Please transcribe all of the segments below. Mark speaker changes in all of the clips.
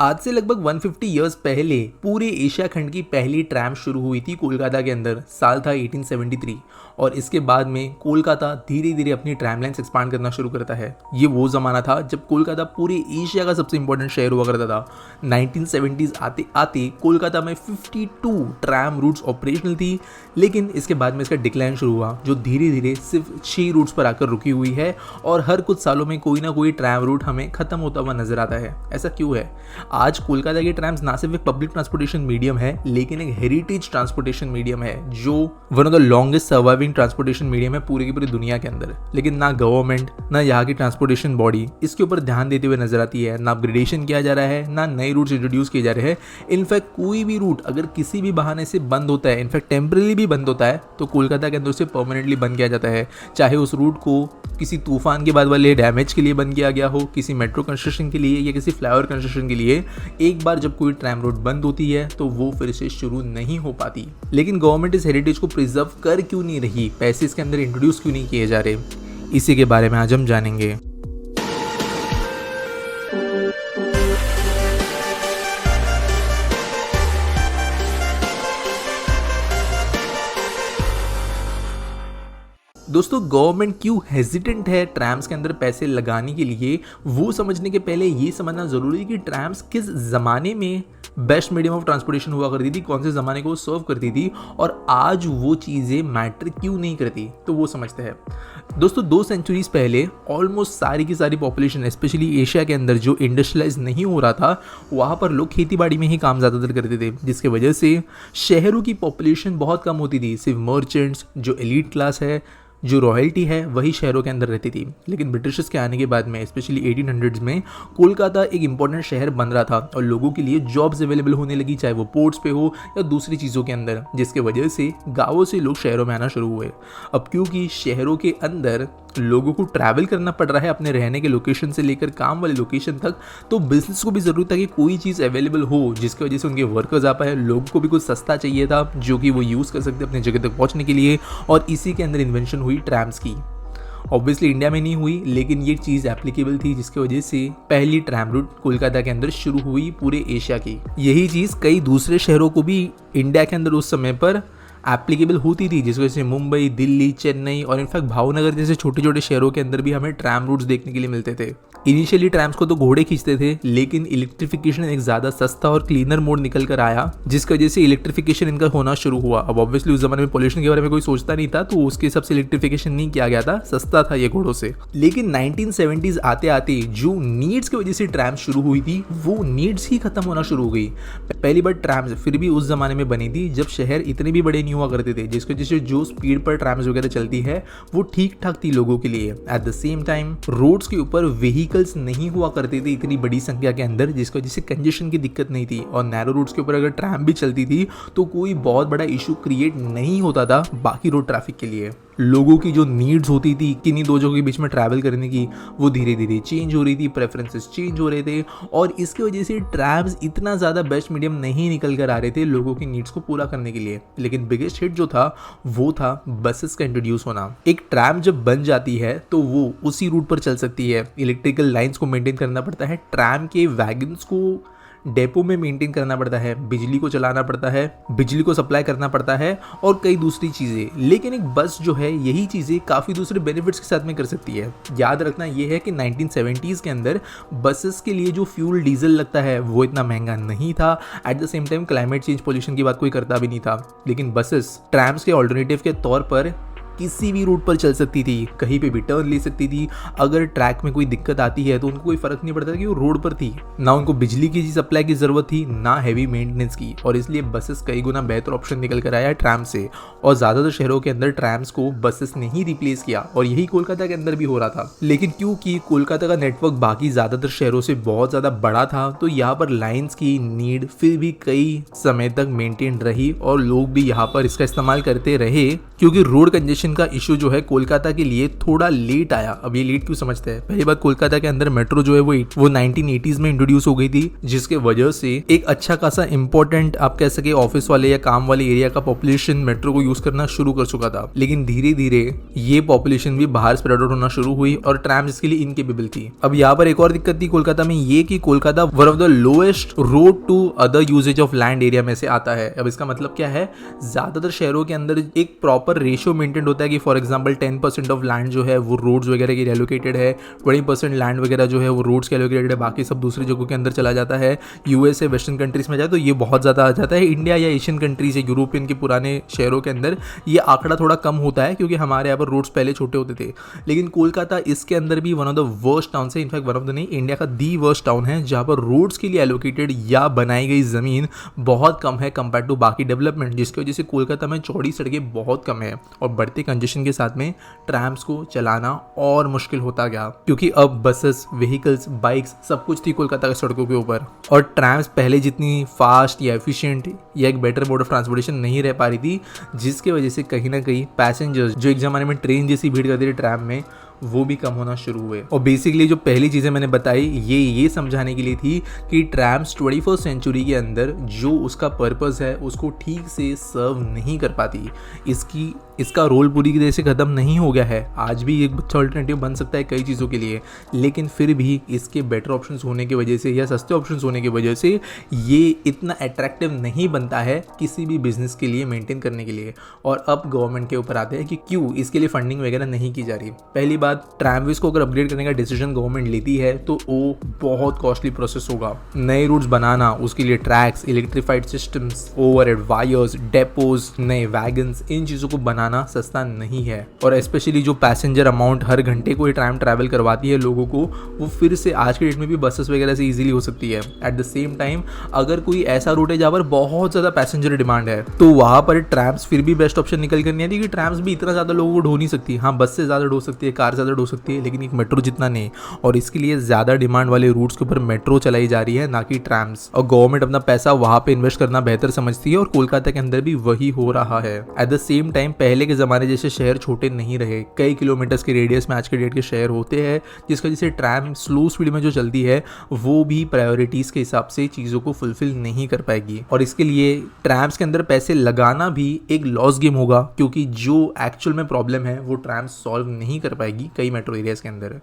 Speaker 1: आज से लगभग 150 इयर्स पहले पूरे एशिया खंड की पहली ट्रैम शुरू हुई थी कोलकाता के अंदर। साल था 1873 और इसके बाद में कोलकाता धीरे धीरे अपनी ट्रैम लाइन्स एक्सपांड करना शुरू करता है। ये वो ज़माना था जब कोलकाता पूरे एशिया का सबसे इंपॉर्टेंट शहर हुआ करता था। 1970s आते आते कोलकाता में 52 ट्रैम रूट्स ऑपरेशनल थी, लेकिन इसके बाद में इसका डिक्लाइन शुरू हुआ, जो धीरे धीरे सिर्फ 6 रूट्स पर आकर रुकी हुई है और हर कुछ सालों में कोई ना कोई ट्रैम रूट हमें खत्म होता हुआ नजर आता है। ऐसा क्यों है? आज कोलकाता की ट्रैम्स ना सिर्फ एक पब्लिक ट्रांसपोर्टेशन मीडियम है, लेकिन एक हेरिटेज ट्रांसपोर्टेशन मीडियम है, जो one of the longest surviving transportation medium है पूरी की पूरी दुनिया के अंदर। लेकिन ना गवर्नमेंट ना यहाँ की ट्रांसपोर्टेशन बॉडी इसके ऊपर ध्यान देते हुए नजर आती है, ना अपग्रेडेशन किया जा रहा है, ना नए रूट्स इंट्रोड्यूस किए जा रहे हैं। इनफैक्ट कोई भी रूट अगर किसी भी बहाने से बंद होता है, इनफैक्ट टेम्पररी भी बंद होता है, तो कोलकाता के अंदर उसे परमानेंटली बंद किया जाता है। चाहे उस रूट को किसी तूफान के बाद वाले डैमेज के लिए बंद किया गया हो, किसी मेट्रो कंस्ट्रक्शन के लिए या किसी फ्लाईओवर कंस्ट्रक्शन के लिए। एक बार जब कोई ट्रैम रोड बंद होती है तो वो फिर से शुरू नहीं हो पाती। लेकिन गवर्नमेंट इस हेरिटेज को प्रिजर्व कर क्यों नहीं रही, पैसे इसके अंदर इंट्रोड्यूस क्यों नहीं किए जा रहे, इसी के बारे में आज हम जानेंगे। दोस्तों, गवर्नमेंट क्यों हेजिटेंट है ट्रैम्स के अंदर पैसे लगाने के लिए, वो समझने के पहले ये समझना जरूरी है कि ट्रैम्स किस ज़माने में बेस्ट मीडियम ऑफ ट्रांसपोर्टेशन हुआ करती थी, कौन से ज़माने को सर्व करती थी और आज वो चीज़ें मैटर क्यों नहीं करती, तो वो समझते हैं। दोस्तों, 2 सेंचुरीज पहले ऑलमोस्ट सारी की सारी पॉपुलेशन, स्पेशली एशिया के अंदर जो इंडस्ट्रियलाइज नहीं हो रहा था, वहाँ पर लोग खेती बाड़ी में ही काम ज़्यादातर करते थे, जिसके वजह से शहरों की पॉपुलेशन बहुत कम होती थी। सिर्फ मर्चेंट्स, जो एलीट क्लास है, जो रॉयल्टी है, वही शहरों के अंदर रहती थी। लेकिन ब्रिटिशर्स के आने के बाद में, स्पेशली 1800s में, कोलकाता एक इंपॉर्टेंट शहर बन रहा था और लोगों के लिए जॉब्स अवेलेबल होने लगी, चाहे वो पोर्ट्स पे हो या दूसरी चीज़ों के अंदर, जिसके वजह से गाँवों से लोग शहरों में आना शुरू हुए। अब क्योंकि शहरों के अंदर लोगों को ट्रैवल करना पड़ रहा है अपने रहने के लोकेशन से लेकर काम वाले लोकेशन तक, तो बिजनेस को भी ज़रूरत था कि कोई चीज़ अवेलेबल हो जिसकी वजह से उनके वर्कर्स आ पाए। लोगों को भी कुछ सस्ता चाहिए था जो कि वो यूज़ कर सकते अपने जगह तक पहुंचने के लिए, और इसी के अंदर इन्वेंशन हुई ट्रैम्स की। ऑब्वियसली इंडिया में नहीं हुई, लेकिन ये चीज़ एप्लीकेबल थी, जिसकी वजह से पहली ट्रैम रूट कोलकाता के अंदर शुरू हुई पूरे एशिया की। यही चीज़ कई दूसरे शहरों को भी इंडिया के अंदर उस समय पर एप्लीकेबल होती थी, जिस वजह से मुंबई, दिल्ली, चेन्नई और इनफैक्ट भावनगर जैसे छोटे छोटे शहरों के अंदर भी हमें ट्रैम रूट्स देखने के लिए मिलते थे। इनिशियली ट्रैम्स को तो घोड़े खींचते थे, लेकिन इलेक्ट्रिफिकेशन एक ज़्यादा सस्ता और क्लीनर मोड निकल कर आया, जिसकी वजह से इलेक्ट्रिफिकेशन इनका होना शुरू हुआ। अब ऑब्वियसली उस जमाने में पोल्यूशन के बारे में कोई सोचता नहीं था, तो उसके हिसाब से इलेक्ट्रिफिकेशन नहीं किया गया था, सस्ता था ये घोड़ों से। लेकिन 1970s आते आते जो नीड्स की वजह से ट्रैम्स शुरू हुई थी, वो नीड्स ही खत्म होना शुरू हो गई। पहली बार ट्रैम्स फिर भी उस जमाने में बनी थी जब शहर इतने भी बड़े नहीं हुआ करते थे, जिसकी वजह से जो स्पीड पर ट्रैम्स वगैरह चलती है वो ठीक ठाक थी लोगों के लिए। At the same time roads के ऊपर व्हीकल्स नहीं हुआ करते थे इतनी बड़ी संख्या के अंदर, जिसकी वजह से कंजेशन की दिक्कत नहीं थी, और नैरो रूट्स के ऊपर अगर ट्रैम भी चलती थी तो कोई बहुत बड़ा इशू क्रिएट नहीं होता था बाकी रोड ट्रैफिक के लिए। लोगों की जो नीड्स होती थी किन्हीं दो जगहों के बीच में ट्रैवल करने की, वो धीरे धीरे चेंज हो रही थी, प्रेफरेंसेस चेंज हो रहे थे, और इसकी वजह से ट्रैम्स इतना ज़्यादा बेस्ट मीडियम नहीं निकल कर आ रहे थे लोगों की नीड्स को पूरा करने के लिए। लेकिन बिगेस्ट हिट जो था वो था बसेस का इंट्रोड्यूस होना। एक ट्रैम जब बन जाती है तो वो उसी रूट पर चल सकती है। इलेक्ट्रिकल लाइन्स को मेंटेन करना पड़ता है, ट्रैम के वैगन्स को डेपो में मेंटेन करना पड़ता है, बिजली को चलाना पड़ता है, बिजली को सप्लाई करना पड़ता है, और कई दूसरी चीज़ें। लेकिन एक बस जो है यही चीज़ें काफ़ी दूसरे बेनिफिट्स के साथ में कर सकती है। याद रखना ये है कि 1970s के अंदर बसेस के लिए जो फ्यूल डीजल लगता है वो इतना महंगा नहीं था। Eight the same time climate change, pollution की बात कोई करता भी नहीं था। लेकिन बसेस ट्रैम्स के ऑल्टरनेटिव के तौर पर किसी भी रूट पर चल सकती थी, कहीं पे भी टर्न ले सकती थी। अगर ट्रैक में कोई दिक्कत आती है तो उनको कोई फर्क नहीं पड़ता था कि वो रोड पर थी, ना उनको बिजली की सप्लाई की जरूरत थी, ना हैवी मेंटेनेंस की, और इसलिए बसेस कई गुना बेहतर ऑप्शन निकल कर आया ट्रैम से। और ज़्यादातर शहरों के अंदर ट्रैम्स को बसेस ने ही रिप्लेस किया, और यही कोलकाता के अंदर भी हो रहा था। लेकिन क्योंकि कोलकाता का नेटवर्क बाकी ज़्यादातर शहरों से बहुत ज़्यादा बड़ा था, तो यहाँ पर लाइन्स की नीड फिर भी कई समय तक मेंटेन रही, और लोग भी यहाँ पर इसका इस्तेमाल करते रहे, क्योंकि रोड कंजेशन कंजेशन का इशू जो है कोलकाता के लिए थोड़ा लेट आया। अब ये लेट क्यों समझते हैं? पहली बात, कोलकाता के अंदर मेट्रो जो है वो 1980s में इंट्रोड्यूस हो गई थी, जिसके वजह से एक अच्छा खासा इंपॉर्टेंट आप कह सके ऑफिस वाले या काम वाले एरिया का पॉपुलेशन मेट्रो को यूज करना शुरू कर चुका था। लेकिन धीरे धीरे ये पॉपुलेशन भी बाहर स्प्रेड आउट होना शुरू हुई और ट्रैम्स इसके लिए इनकेपेबल थी। अब यहाँ पर एक और दिक्कत थी कोलकाता में, ये कि Kolkata one of the lowest road to other usages of land area में से आता है। अब इसका मतलब क्या है? ज्यादातर शहरों के अंदर एक प्रॉपर रेशियो मेंटेन होता है कि फॉर एग्जांपल 10% ऑफ लैंड जो है वो रोड्स वगैरह के लिए एलोकेटेड है, 20% लैंड वगैरह जो है वो रोड्स के एलोकेटेड है, बाकी सब दूसरी जगहों के अंदर चला जाता है। यूएसए वेस्टर्न कंट्रीज में जाए तो ये बहुत ज़्यादा आ जाता है। इंडिया या एशियन कंट्रीज या यूरोपियन के पुराने शहरों के अंदर ये आंकड़ा थोड़ा कम होता है, क्योंकि हमारे यहाँ पर रोड्स पहले छोटे होते थे। लेकिन कोलकाता इसके अंदर भी one of the worst town है, इनफैक्ट वन ऑफ द नहीं, इंडिया का दी वर्स्ट टाउन है, जहाँ पर रोड्स के लिए एलोकेटेड या बनाई गई जमीन बहुत कम है कंपेयर टू बाकी डेवलपमेंट, जिसकी वजह से कोलकाता में चौड़ी सड़कें बहुत कम है और बढ़ते कंजेशन के साथ में ट्रैम्स को चलाना और मुश्किल होता गया, क्योंकि अब बसेस, व्हीकल्स, बाइक्स सब कुछ थी कोलकाता की सड़कों के ऊपर। और ट्रैम्स पहले जितनी फास्ट या एफिशिएंट या एक बेटर मोड ऑफ ट्रांसपोर्टेशन नहीं रह पा रही थी, जिसकी वजह से कहीं ना कहीं पैसेंजर्स जो एक ज़माने में ट्रेन जैसी भीड़ करती थी ट्रैम में, वो भी कम होना शुरू हुए। और बेसिकली जो पहली चीज़ें मैंने बताई ये समझाने के लिए थी कि ट्रैम्स 21st सेंचुरी के अंदर जो उसका पर्पस है उसको ठीक से सर्व नहीं कर पाती। इसका रोल पूरी तरह से ख़त्म नहीं हो गया है। आज भी एक अच्छा अल्टरनेटिव बन सकता है कई चीज़ों के लिए, लेकिन फिर भी इसके बेटर ऑप्शंस होने की वजह से या सस्ते ऑप्शंस होने की वजह से ये इतना अट्रैक्टिव नहीं बनता है किसी भी बिजनेस के लिए मेंटेन करने के लिए। और अब गवर्नमेंट के ऊपर आते हैं कि क्यों इसके लिए फंडिंग वगैरह नहीं की जा रही। पहली बात, ट्रैमवेज को अगर अपग्रेड करने का डिसीजन गवर्नमेंट लेती है तो वो बहुत कॉस्टली प्रोसेस होगा। नए रूट्स बनाना, उसके लिए tracks, electrified systems, overhead wires, depots, नए वैगन्स, इन चीज़ों को बनाना सस्ता नहीं है। और स्पेशली जो पैसेंजर अमाउंट हर घंटे को ये ट्रैम ट्रैवल करवाती है लोगों को, वो फिर से आज के डेट में भी बसेस वगैरह से इजीली हो सकती है। एट द सेम टाइम अगर कोई ऐसा रूट है जहाँ पर बहुत ज़्यादा पैसेंजर डिमांड है तो वहाँ पर ट्रैम्स फिर भी बेस्ट ऑप्शन निकल कर नहीं आती, क्योंकि ट्रैम्स भी इतना ज़्यादा लोगों को ढो नहीं सकती। हाँ, बस से ज़्यादा ढो सकती है, कार ज़्यादा ढो सकती है, लेकिन एक मेट्रो जितना नहीं। और इसके लिए ज़्यादा डिमांड वाले रूट्स के ऊपर मेट्रो चलाई जा रही है, ना कि ट्रैम्स। और गवर्नमेंट अपना पैसा वहाँ पे इन्वेस्ट करना बेहतर समझती है और कोलकाता के अंदर भी वही हो रहा है। एट द सेम टाइम पहले के ज़माने जैसे शहर छोटे नहीं रहे, कई किलोमीटर्स के रेडियस में आज के डेट के शहर होते हैं, जिसकी वजह से ट्रैम स्लो स्पीड में जो चलती है वो भी प्रायोरिटीज़ के हिसाब से चीज़ों को फुलफिल नहीं कर पाएगी। और इसके लिए ट्रैम्स के अंदर पैसे लगाना भी एक लॉस गेम होगा, क्योंकि जो एक्चुअल में प्रॉब्लम है वो ट्रैम्स सॉल्व नहीं कर पाएगी कई मेट्रो एरियाज के अंदर।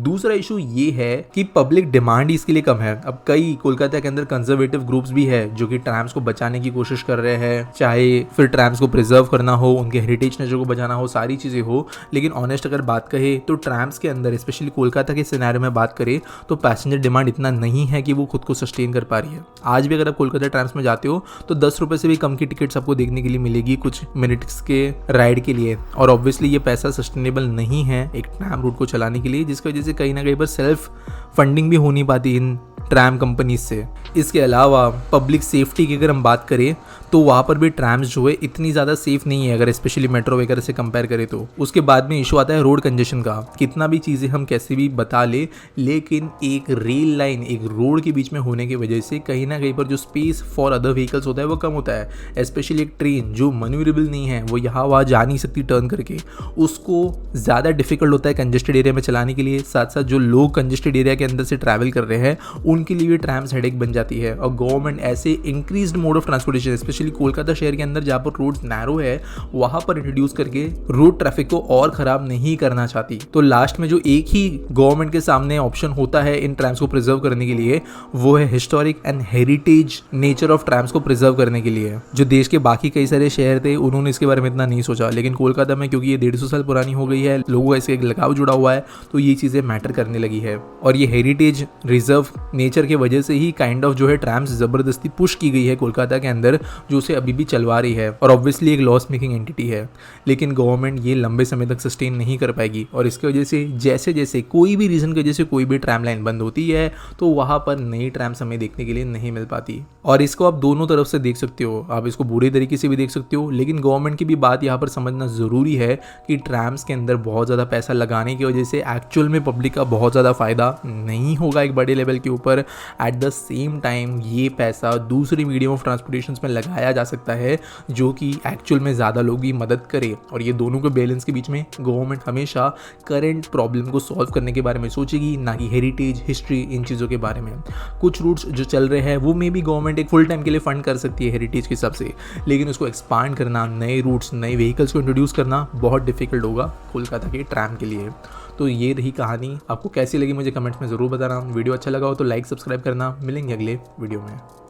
Speaker 1: दूसरा इशू ये है कि पब्लिक डिमांड इसके लिए कम है। अब कई कोलकाता के अंदर कंजर्वेटिव ग्रुप्स भी है जो कि ट्रैम्स को बचाने की कोशिश कर रहे हैं, चाहे फिर ट्रैम्स को प्रिजर्व करना हो, उनके हेरिटेज नेचर को बचाना हो, सारी चीज़ें हो। लेकिन ऑनेस्ट अगर बात कहे तो ट्रैम्स के अंदर स्पेशली कोलकाता के सिनेरियो में बात करें तो पैसेंजर डिमांड इतना नहीं है कि वो खुद को सस्टेन कर पा रही है। आज भी अगर आप कोलकाता ट्रैम्स में जाते हो तो 10 रुपये से भी कम की टिकट्स आपको देखने के लिए मिलेगी कुछ मिनट्स के राइड के लिए। और ऑब्वियसली ये पैसा सस्टेनेबल नहीं है एक ट्रैम रूट को चलाने के लिए, जिसकी वजह से कहीं ना कहीं पर सेल्फ फंडिंग भी हो नहीं पाती इन ट्रैम कंपनीज से। इसके अलावा पब्लिक सेफ्टी की अगर हम बात करें तो वहाँ पर भी ट्रैम्स जो है इतनी ज़्यादा सेफ नहीं है अगर स्पेशली मेट्रो वगैरह से कंपेयर करें तो। उसके बाद में इशू आता है रोड कंजेशन का। कितना भी चीज़ें हम कैसे भी बता ले, लेकिन एक रेल लाइन एक रोड के बीच में होने की वजह से कहीं ना कहीं पर जो स्पेस फॉर अदर व्हीकल्स होता है वो कम होता है। स्पेशली एक ट्रेन जो मैन्यूरेबल नहीं है, वो यहाँ वहाँ जा नहीं सकती टर्न करके, उसको ज़्यादा डिफिकल्ट होता है कंजेस्टेड एरिया में चलाने के लिए। साथ साथ जो लोग कंजेस्टेड एरिया के अंदर से ट्रैवल कर रहे हैं उनके लिए भी ट्रैम्स हेडेक बन जाती है। और गवर्नमेंट ऐसे increased mode of transportation specially Kolkata शहर के अंदर जहाँ पर रोड नैरो है वहाँ पर इंट्रोड्यूस करके रोड ट्रैफिक को और ख़राब नहीं करना चाहती। तो लास्ट में जो एक ही गवर्नमेंट के सामने ऑप्शन होता है इन ट्रैम्स को प्रिजर्व करने के लिए, वो है historic and heritage nature of ट्रैम्स को प्रिजर्व करने के लिए। जो देश के बाकी कई सारे शहर थे उन्होंने इसके बारे में इतना नहीं सोचा, लेकिन कोलकाता में क्योंकि ये 150 साल पुरानी हो गई है, लोगों का इससे एक लगाव जुड़ा हुआ है, तो ये चीज़ें मैटर करने लगी है। और ये हेरिटेज रिजर्व नेचर की वजह से ही काइंड ऑफ जो है ट्रैम्स ज़बरदस्ती पुश की गई है कोलकाता के अंदर, जो उसे अभी भी चलवा रही है। और ऑब्वियसली एक लॉस मेकिंग एंटिटी है, लेकिन गवर्नमेंट ये लंबे समय तक सस्टेन नहीं कर पाएगी। और इसकी वजह से जैसे जैसे कोई भी रीज़न की वजह से कोई भी ट्रैम लाइन बंद होती है तो वहाँ पर नई ट्रैम्स हमें देखने के लिए नहीं मिल पाती। और इसको आप दोनों तरफ से देख सकते हो, आप इसको बुरे तरीके से भी देख सकते हो, लेकिन गवर्नमेंट की भी बात यहाँ पर समझना ज़रूरी है कि ट्रैम्स के अंदर बहुत ज़्यादा पैसा पैसा लगाने की वजह से एक्चुअल में पब्लिक का बहुत ज़्यादा फ़ायदा नहीं होगा एक बड़े लेवल के ऊपर। एट द सेम टाइम ये पैसा दूसरी मीडियम ऑफ ट्रांसपोर्टेशन में लगाया जा सकता है जो कि एक्चुअल में ज़्यादा लोगों की मदद करे। और ये दोनों के बैलेंस के बीच में गवर्नमेंट हमेशा करंट प्रॉब्लम को सॉल्व करने के बारे में सोचेगी, ना कि हेरिटेज, हिस्ट्री, इन चीज़ों के बारे में। कुछ रूट्स जो चल रहे हैं वो मे भी गवर्नमेंट एक फुल टाइम के लिए फंड कर सकती है हेरिटेज के हिसाब से, लेकिन उसको एक्सपांड करना, नए रूट्स, नए व्हीकल्स को इंट्रोड्यूस करना बहुत डिफिकल्ट होगा कोलकाता के ट्रैम के लिए। तो ये रही कहानी। आपको कैसी लगी मुझे कमेंट्स में ज़रूर बताना। वीडियो अच्छा लगा हो तो लाइक, सब्सक्राइब करना। मिलेंगे अगले वीडियो में।